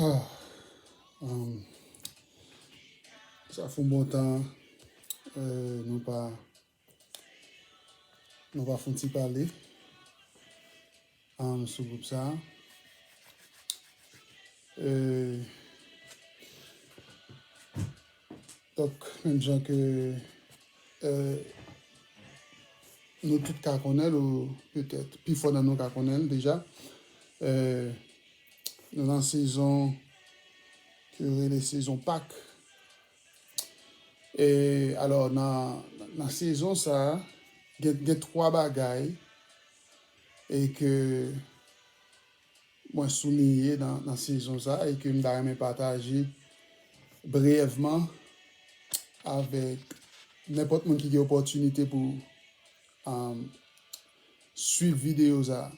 Ah, ça fait un bon temps, nous pas font parler sur le groupe ça. Donc, même gens que nous tous qu'à connaître, ou peut-être plus fort dans nous qu'à connaître déjà, nous dans la saison que les saisons Pâques. Et alors, dans la saison ça, il y a trois bagailles et que moi souligné dans la saison ça et que je vais partager brièvement avec n'importe qui a l'opportunité pour suivre vidéo ça.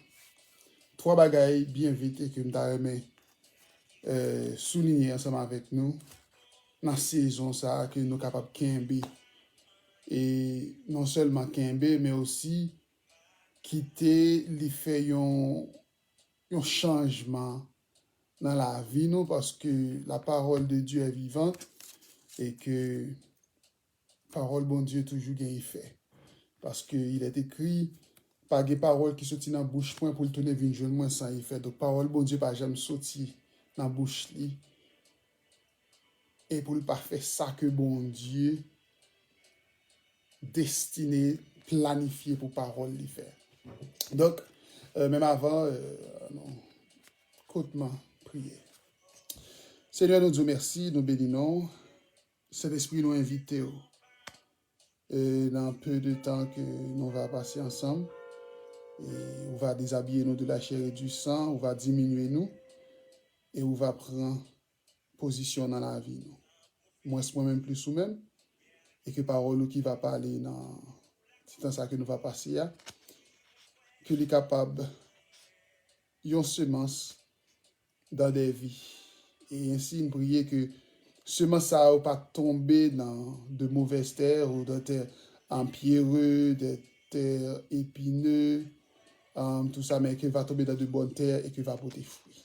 Trois bagailles bien vite et que je vais souligner ensemble avec nous dans la saison ça que nous sommes capables de quimber. Et non seulement quimber, mais aussi quitter les faits un changement dans la vie, nous, parce que la parole de Dieu est vivante et que la parole bon Dieu toujours gagne effet. Parce qu'il est écrit, pas des paroles qui sortent dans la bouche point pour le tourner une jeune moins sans effet. Donc, parole bon Dieu pas jamais sorti dans la bouche li. Et pour le pas faire ça que bon Dieu destiné, planifié pour parole li faire. Donc, même avant, non, courtement, prier. Seigneur, nous disons merci, nous bénissons. Cet esprit nous invite dans peu de temps que nous va passer ensemble. Et on va déshabiller nous de la chair et du sang, on va diminuer nous et on va prendre position dans la vie. Moi, c'est moi-même plus ou même et que parole qui va parler dans c'est dans ça que nous va passer, que les capables yon semence dans des vies. Et ainsi, nous prions que semence ça va pas tomber dans de mauvaises terres ou dans terres empierreuses, des terres épineuses, tout ça, mais qu'il va tomber dans de bonnes terres et qu'il va porter fruit.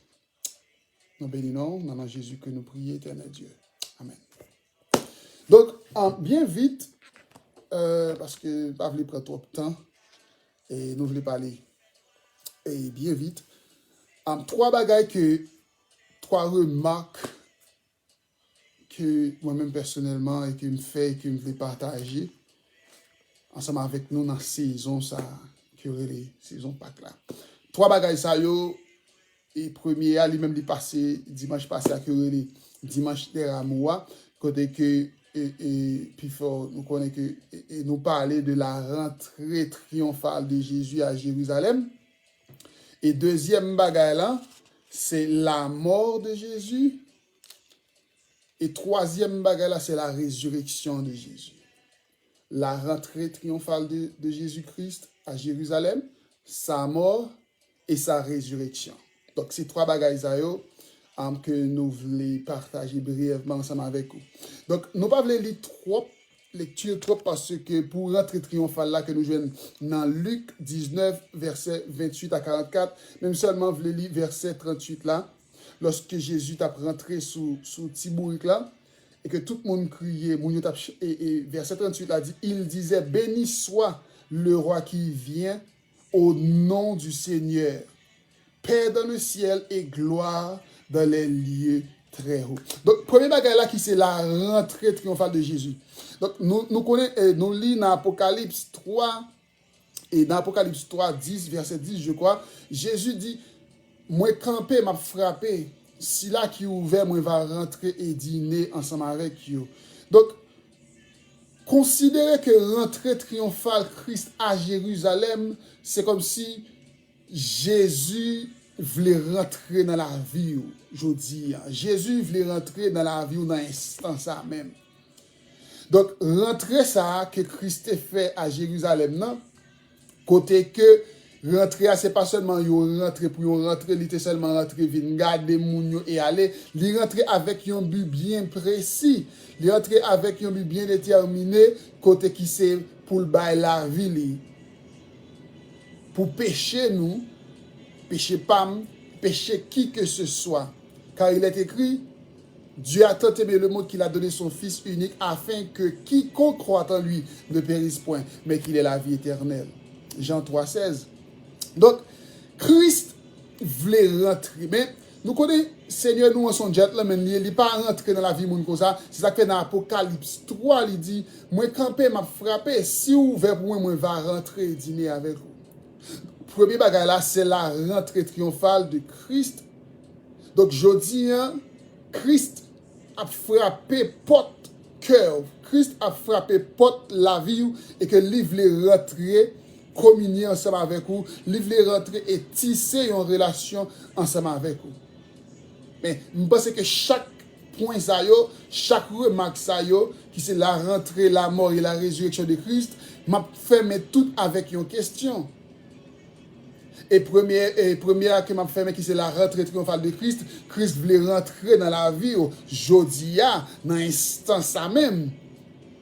Nous bénissons, dans le nom de Jésus que nous prions, éternel Dieu. Amen. Donc, bien vite, parce que pas voulu prendre trop de temps, et nous voulons parler, et bien vite, trois remarques que moi-même personnellement et que me fait et que me voulais partager ensemble avec nous dans la saison ça que les saisons Pâques là. Trois bagailles ça yo et premier à lui-même passé dimanche passé à que les dimanche des Rameaux côté que et puis fort nous connaît que et nous parler de la rentrée triomphale de Jésus à Jérusalem. Et deuxième bagaille là, c'est la mort de Jésus. Et troisième bagaille là, c'est la résurrection de Jésus. La rentrée triomphale de Jésus-Christ à Jérusalem, sa mort et sa résurrection. Donc, c'est trois bagailles que nous voulons partager brièvement ensemble avec vous. Donc, nous ne pouvons pas lire trop lecture trop parce que pour rentrer triomphale là que nous jouons dans Luc 19 verset 28 à 44, même seulement vous lire verset 38 là, lorsque Jésus a rentré sous Tibourique là et que tout le monde criait, et verset 38 là dit, il disait béni soit le roi qui vient au nom du Seigneur, paix dans le ciel et gloire dans les lieux très hauts. Donc, premier bagage là qui c'est la rentrée triomphale de Jésus. Donc, nous connaissons, nous lisons dans Apocalypse 3, et dans Apocalypse 3, 10, verset 10, je crois, Jésus dit, moi camper, m'a frappé, si là qui est ouvert, moi va rentrer et dîner ensemble avec vous. Donc, considérez que rentrée triomphale Christ à Jérusalem, c'est comme si Jésus voulait rentrer dans la vie, je dis. Jésus voulait rentrer dans la vie dans l'instant ça même. Donc, rentrer ça que Christ a fait à Jérusalem, non? Côté que rentrer, c'est pas seulement yon rentrer pour yon rentrer, il était seulement rentrer, vin garder moun et aller. Il rentrer avec un but bien précis. Il rentrer avec un but bien déterminé, côté qui c'est pour le bail la vie, pour pécher nous, pécher pam, pécher qui que ce soit. Car il est écrit, Dieu a tant aimé le monde qu'il a donné son Fils unique afin que quiconque croit en lui ne périsse point, mais qu'il ait la vie éternelle. Jean 3,16. Donc, Christ voulait rentrer. Mais nous connaissons, Seigneur, nous, son gentleman, il n'est pas rentré dans la vie monde comme ça. C'est ça que dans Apocalypse 3, il dit, moi, campé, m'a frappé. Si vous ouvert pour moi, moi, va rentrer et dîner avec vous. Premier bagage là, c'est la rentrée triomphale de Christ. Donc, je dis, Christ a frappé porte cœur. Christ a frappé porte la vie et que lui voulait rentrer, communier ensemble avec vous. Lui voulait rentrer et tisser une relation ensemble avec vous. Mais je pense que chaque point, chaque remarque, qui c'est la rentrée, la mort et la résurrection de Christ, m'a fait mettre tout avec une question. Et première que m'a fait qui c'est la rentrée triomphale de Christ. Christ voulait rentrer dans la vie jodia dans l'instant ça même.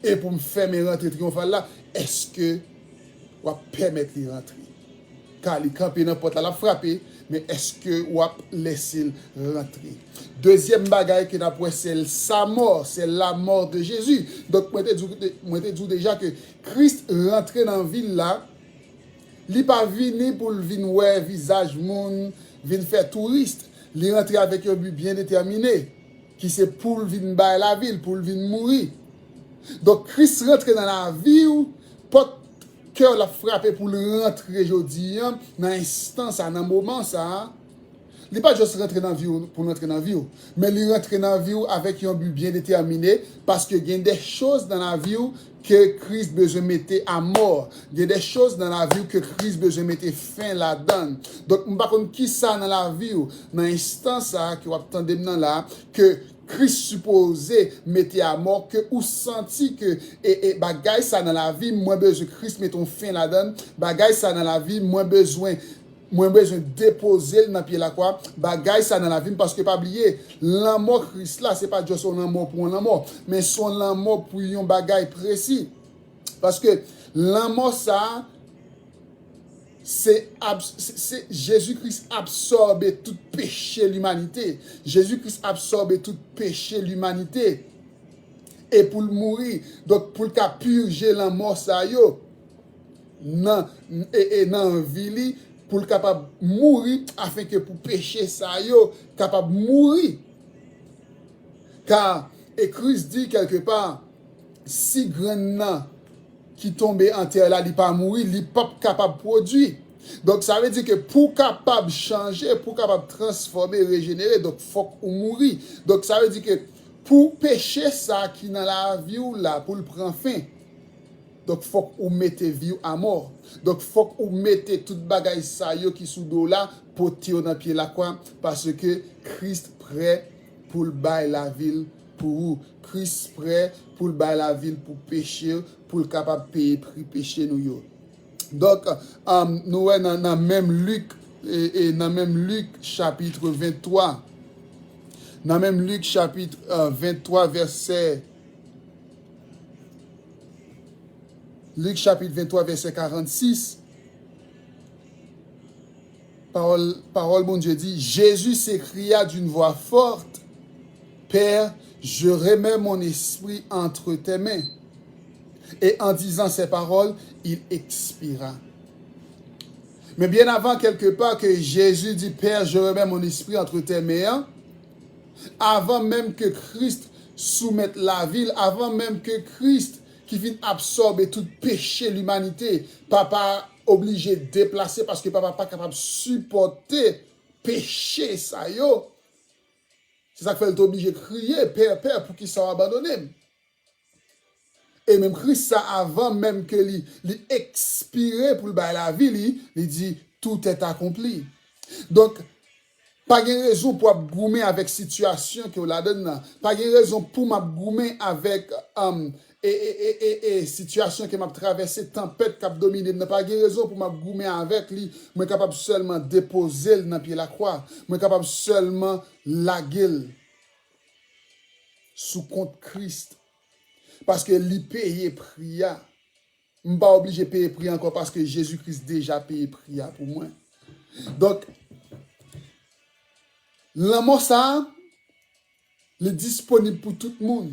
Et pour me faire mes rentrées triomphales là, est-ce que on va permettre de rentrer? Car il campe dans la porte là, la frapper, mais est-ce que on va laisser rentrer? Deuxième bagaille que n'a pas c'est sa mort, c'est la mort de Jésus. Donc moi te dis déjà que Christ rentrait dans la ville là. Li pas vini pour venir voir visage moun, venir faire touriste. Li rentre avec un but bien déterminé, qui c'est pour venir bailler la ville, pour venir mourir. Donc Christ rentre dans la vie, pas cœur l'a frappé pour le rentrer aujourd'hui, dans l'instant ça, dans le moment ça. Il n'est pas juste rentrer dans la vie pour rentrer dans la vie, mais il rentre dans la vie avec un but bien déterminé parce qu'il y a des choses dans la vie que Christ besoin de mettre à mort. Il y a des choses dans la vie que Christ besoin de mettre fin là-dedans. Donc, je ne sais pas qui ça dans la vie, dans l'instant ça, que vous attendez maintenant là, que Christ supposé mettre à mort, que vous senti que, et bagay ça dans la vie, moins besoin Christ mette fin là-dedans, bagay ça dans la vie, moins besoin de déposer dans pied la croix, bagay ça dans la vie, parce que pas oublier, l'amour Christ là, c'est pas juste son amour pour un amour, mais son amour pour un bagay précis. Parce que l'amour ça, c'est Jésus-Christ absorber tout péché de l'humanité. Jésus-Christ absorber tout péché de l'humanité. Et pour le mourir, donc pour le purger l'amour ça yo, dans la vie, pour le capable mourir afin que pour pécher ça yo capable mourir. Car et Christ dit quelque part, si grand qui tombait en terre là, il pas mourir, il pas capable produire. Donc ça veut dire que pour capable changer, pour capable transformer, régénérer, donc faut qu'on mourir. Donc ça veut dire que pour pécher ça qui dans la vie ou là, pour le prendre fin. Donc, il faut que vous mettez vie à mort. Donc, il faut que vous mettez toute bagaille ça qui sous dos là pour tirer dans pied la croix parce que Christ prêt pour le bail la ville pour vous. Christ prêt pour le bail la ville pour pécher, pour le capable payer prix péché nous. Donc, nous dans même Luc et dans même Luc chapitre 23. Dans même Luc chapitre 23 verset Luc chapitre 23, verset 46. Parole, bon Dieu dit, Jésus s'écria d'une voix forte, Père, je remets mon esprit entre tes mains. Et en disant ces paroles, il expira. Mais bien avant, quelque part, que Jésus dit, Père, je remets mon esprit entre tes mains, avant même que Christ soumette la ville, avant même que Christ qui vient absorber tout péché de l'humanité, papa obligé de déplacer parce que papa pas capable de supporter péché ça yo. C'est ça qu'il fait obligé de crier, Père, Père, pour qu'il soit abandonné. Et même Christ, ça avant même que lui expire pour la vie, il dit, tout est accompli. Donc, pas de raison pour m'abgoumer avec situation que vous la donne. Pas de raison pour m'abgoumer avec situation que m'a traversé, tempête qui a dominé. Pas de raison pour m'abgoumer avec lui. Je suis capable seulement de déposer dans pied la croix. Je suis capable seulement la gueule sous compte Christ. Parce que lui paye prix. Je ne suis pas obligé de payer prix encore parce que Jésus-Christ déjà payé prix pour moi. Donc, l'amour ça, Il est disponible pour tout le monde.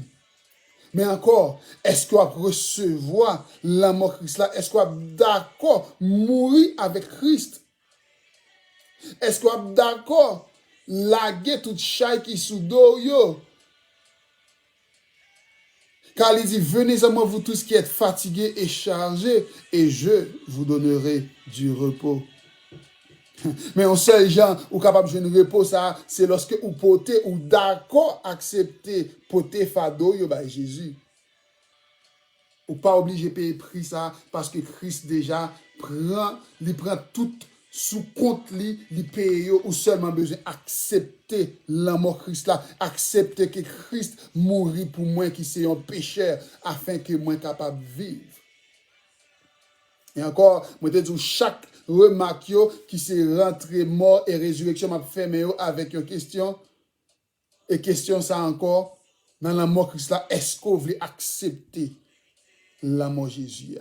Mais encore, est-ce qu'on va recevoir la mort Christ là? Est-ce qu'on va d'accord mourir avec Christ? Est-ce qu'on va d'accord laguer toute chaille qui sous dos yo? Car il dit, venez à moi vous tous qui êtes fatigués et chargés, et je vous donnerai du repos. Mais un seul gens ou capable de jouer repos, ça, c'est lorsque vous potez ou d'accord accepter poter fado yo by Jésus. Ou pas obligé de payer prix ça parce que Christ déjà prend tout sous compte li paye ou seulement besoin accepter la mort Christ là, accepter que Christ mourit pour moi qui c'est un pécheur afin que moi capable de vivre. Et encore, moi te dis chaque remarque qui c'est rentré mort et résurrection m'a fait avec une question et question ça encore dans la mort Christ là, est-ce qu'on veut accepter la mort Jésus?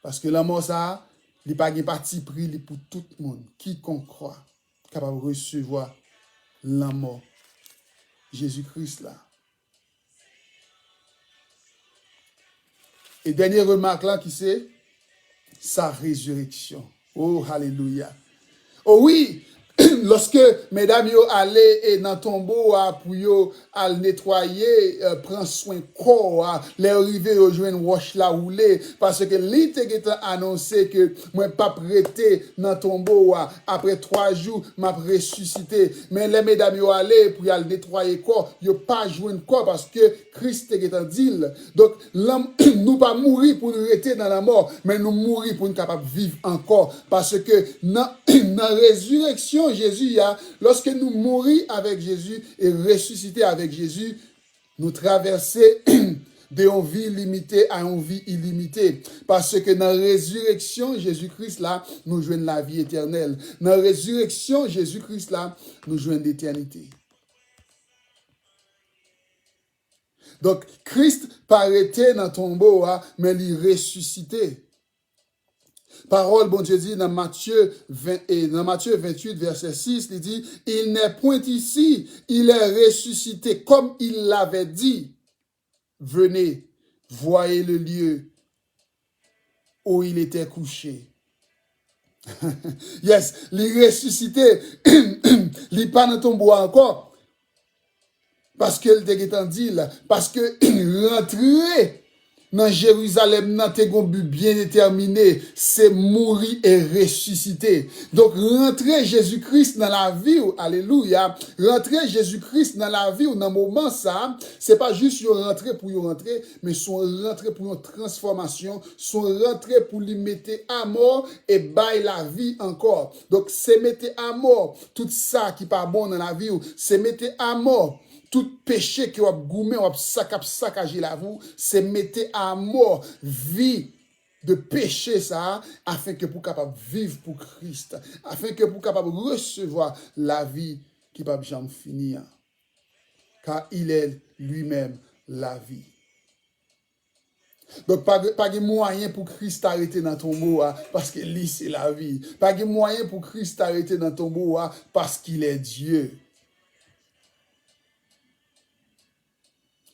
Parce que la mort ça, il n'y a pas de parti pris pour tout le monde. Quiconque croit, capable de recevoir la mort Jésus-Christ là. Et dernière remarque là, qui c'est sa résurrection. Oh, alléluia. Oh oui, lorsque mesdames yo allaient dans le tombeau pour yo à le nettoyer, prend soin corps, les arrivés yo joindre wash la rouler parce que l'été annoncé que moi pas prêté dans le tombeau après 3 jours m'a ressuscité, mais les mesdames yo allaient pour aller nettoyer corps, yo pas joindre corps parce que Christ est dit. Donc nous pas mourir pour nous rester dans la mort, mais nous mourir pour nous capable vivre encore parce que dans la résurrection Jésus, lorsque nous mourons avec Jésus et ressuscités avec Jésus, nous traversons d'une vie limitée à une vie illimitée. Parce que dans la résurrection Jésus-Christ, là, nous jouons la vie éternelle. Dans la résurrection Jésus-Christ, là, nous jouons l'éternité. Donc, Christ paraît dans le tombeau, mais il est ressuscité. Parole, bon Dieu dit dans Matthieu 28, verset 6, il dit, il n'est point ici, il est ressuscité comme il l'avait dit. Venez, voyez le lieu où il était couché. Yes, il est ressuscité, il n'est pas dans le tombeau encore. Parce que le était dit là, parce que rentrer dans Jérusalem, dans tes but bien déterminé, c'est mourir et ressusciter. Donc, rentrer Jésus-Christ dans la vie, alléluia, rentrer Jésus-Christ dans la vie, dans le moment ça, c'est pas juste une rentrer pour y rentrer, mais son rentrer pour une transformation, son rentrer pour lui mettre à mort et bailler la vie encore. Donc, c'est mettre à mort tout ça qui n'est pas bon dans la vie, c'est mettre à mort tout péché qui a goumé, a saccagé la vie, c'est mettre à mort vie de péché ça, afin que pour capable vivre pour Christ, afin que pour capable recevoir la vie qui va jamais finir. Car il est lui-même la vie. Donc, pas de moyen pour Christ arrêter dans ton tombeau parce que lui, c'est la vie. Pas de moyen pour Christ arrêter dans ton tombeau parce qu'il est Dieu.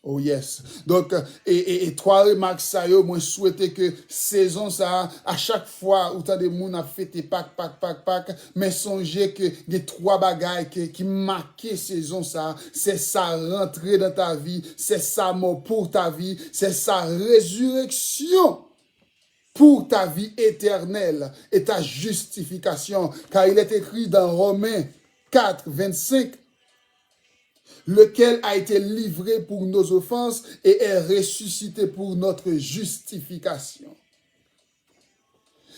Oh yes. Donc, et 3 remarques ça, moi, souhaité que saison ça, à chaque fois où t'as des gens à fêter Pâques, mais songez que les 3 bagailles qui marquent saison ça, c'est ça rentrer dans ta vie, c'est ça mort pour ta vie, c'est ça résurrection pour ta vie éternelle et ta justification. Car il est écrit dans Romains 4, 25, lequel a été livré pour nos offenses et est ressuscité pour notre justification.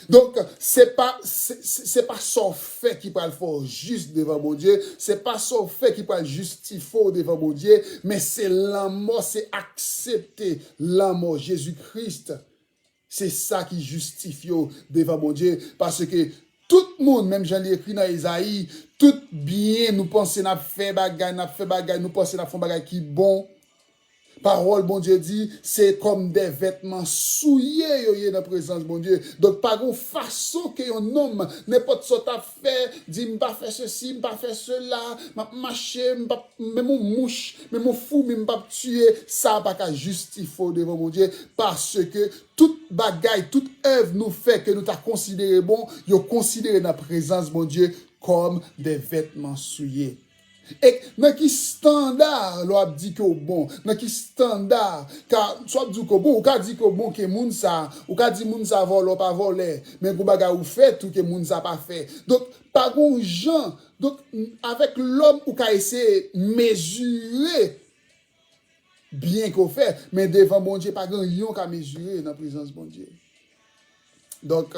Donc, c'est pas son fait qui peut le faire juste devant mon Dieu, c'est pas son fait qui peut le justifier devant mon Dieu, mais c'est la mort, c'est accepter la mort Jésus-Christ. C'est ça qui justifie devant mon Dieu, parce que tout le monde, même j'en ai écrit dans Isaïe, tout bien nous pensons n'a fait bagay, nous pensons n'a fait bagay qui bon. parole, bon Dieu dit, c'est comme des vêtements souillés dans la présence, bon Dieu. Donc, par une façon que un homme, n'importe ce que fait, dit, m'pas faire ceci, m'pas faire cela, m'a marché, même mon mouche, même mon fou, même pas tuer, ça pas qu'à justifier devant mon Dieu, parce que toute bagaille, toute œuvre nous fait que nous t'a considéré bon, nous considéré dans la présence, bon Dieu, comme des vêtements souillés. Et dans qui standard l'on dit que bon, dans qui standard, car soit dit que bon, ou ka dit que bon que moun ça, ou ka dit moun ça vole ou pas voler, mais go baga ou fait tout que moun ça pas fait. Donc par gon gens, donc avec l'homme ou ka essayer mesurer bien qu'on fait, mais devant bon Dieu pas grand yon ka mesurer dans la présence bon Dieu. Donc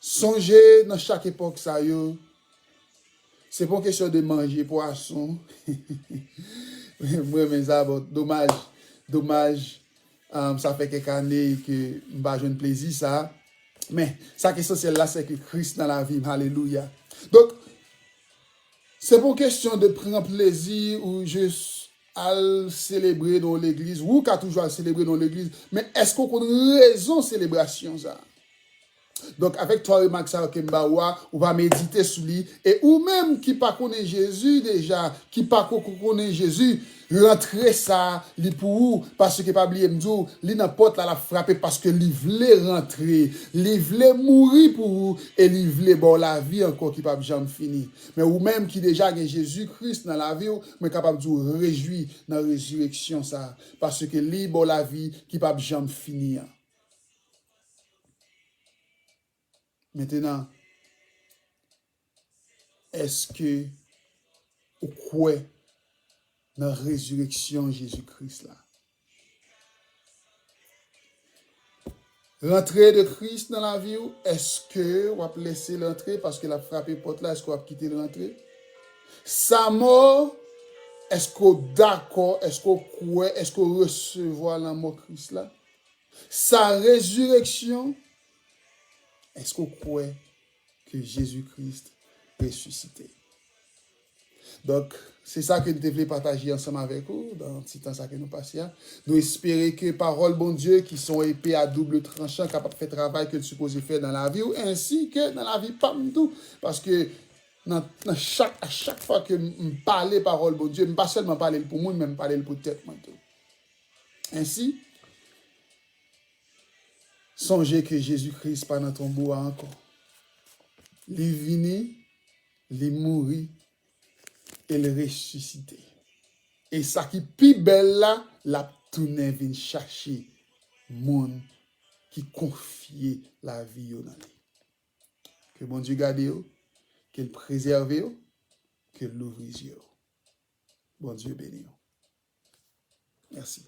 songez dans chaque époque ça yo. C'est pas une question de manger poisson. Moi, mais ça, bon, dommage. Ça fait quelques années que je n'ai pas plaisir, ça. Mais sa question, celle-là, c'est que Christ dans la vie. Alléluia. Donc, c'est pas une question de prendre plaisir ou juste à célébrer dans l'église, ou qu'à toujours célébrer dans l'église. Mais est-ce qu'on a une raison de célébration, ça? Donc, avec toi et Max Kembawa, on va méditer sur lui. Et ou même qui pas connaît Jésus déjà, qui pas connaît Jésus, rentrer ça, li pour vous, parce que pas oublier m'dou, li n'importe la frapper parce que li voulait rentrer, li voulait mourir pour vous, et li voulait bon la vie encore qui pas jamais fini. Mais ou même qui déjà a Jésus-Christ dans la vie, mais capable de réjouir dans la résurrection ça, parce que li bon la vie qui pas jamais finir. Maintenant, est-ce que vous croyez dans la résurrection Jésus-Christ là? L'entrée de Christ dans la vie, est-ce que vous avez laissé l'entrée parce que la frappé porte là, est-ce que vous avez quitté l'entrée? Sa mort, est-ce que vous d'accord, est-ce que vous croyez, est-ce que vous recevez la mort de Christ là? Sa résurrection, est-ce que vous croyez que Jésus-Christ ressuscité? Donc, c'est ça que nous devons partager ensemble avec vous dans le petit temps que nous passons. Nous espérons que paroles bon Dieu qui sont épées à double tranchant, capables de faire le travail que nous supposons faire dans la vie, ainsi que dans la vie pas tout. Parce que à chaque fois que je parle parole bon Dieu, je ne pas seulement parler pour moi, mais parler pour tête. Ainsi, songez que Jésus-Christ pas dans ton bois encore. Il est venu, il est mort et le ressuscité. Et ça qui est plus belle là, la tourner vient chercher monde qui confie la vie dans lui. Que bon Dieu garde vous, qu'il préserve vous, qu'il l'ouvre les yeux. Bon Dieu béni. Merci.